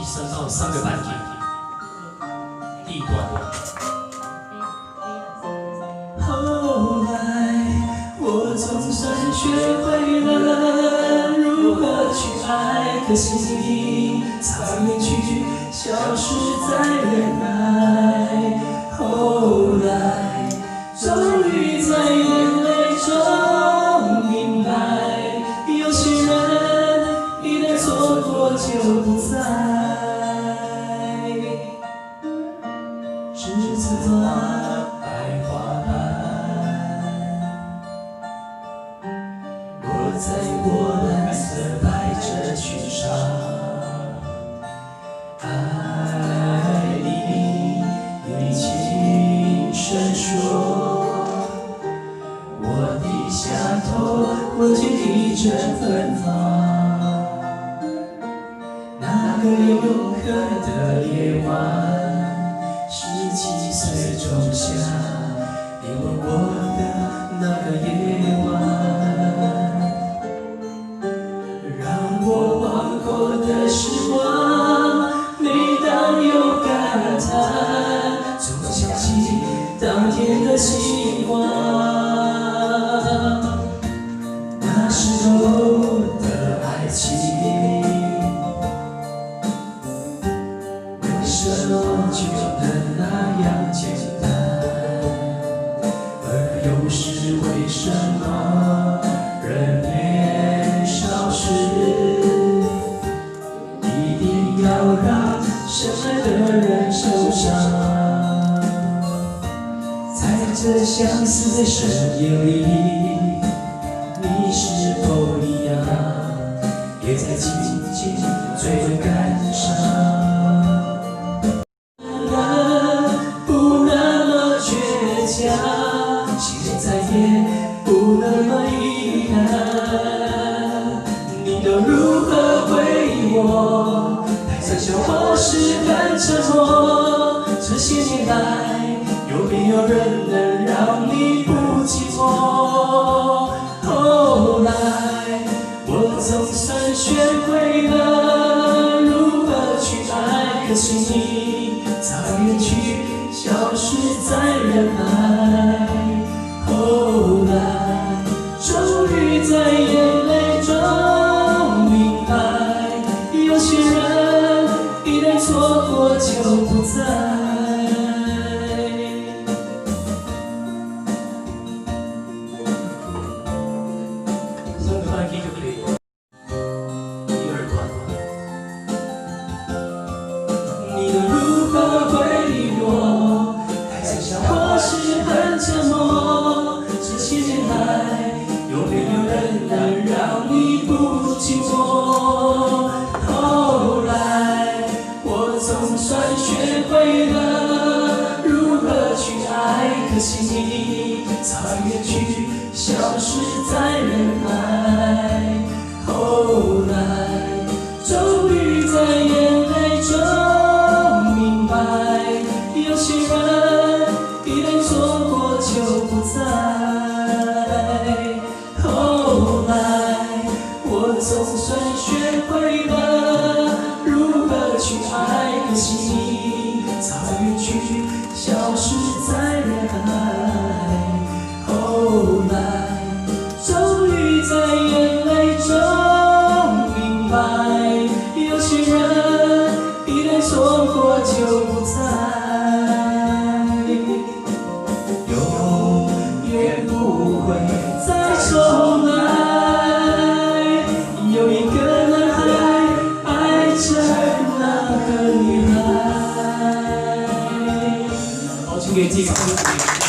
升到3个半音，D 段。后来我总算学会了如何去爱，可惜你早远去，消失在人海。后来终于在眼泪中明白，有些人一旦错过就不再，栀子花白花瓣落在我蓝色百褶裙上，爱你你轻声说，我低下头闻见一阵芬芳。那个永恒的夜晚，17岁仲夏，你吻我的那个夜晚，让我往后的时光，每当有感叹，总想起当天的星光。那时候的爱情，为什么就能那样简单？而又是为什么人年少时，一定要让深爱的人受伤？在这相似的深夜里，你是否一样，也在静静追赶上？不那么倔强，心再也不那么遗憾。你都如何回应我？太想笑或是很沉默？这些年来，有没有人能让你不寂寞？后来，我总算学会了如何去爱，可惜你早远去，消失在人海。后来，终于在眼泪中明白，有些人一旦错过就不再。你都如何回应我？太想笑或是很沉默？这些年来，有没有人能让你不寂寞？后来，我总算学会了如何去爱，可惜你早远去，消失在人海。后来，终于在眼泪中明白，有些人一旦错过就不再。后来，我总算学会了如何去爱，可惜你早远去，消失在人海。后来，终于在眼泪中明白，有些人一旦错过就不再，永远不会再重来。有一个男孩爱着那个女孩。好，请给自己掌声。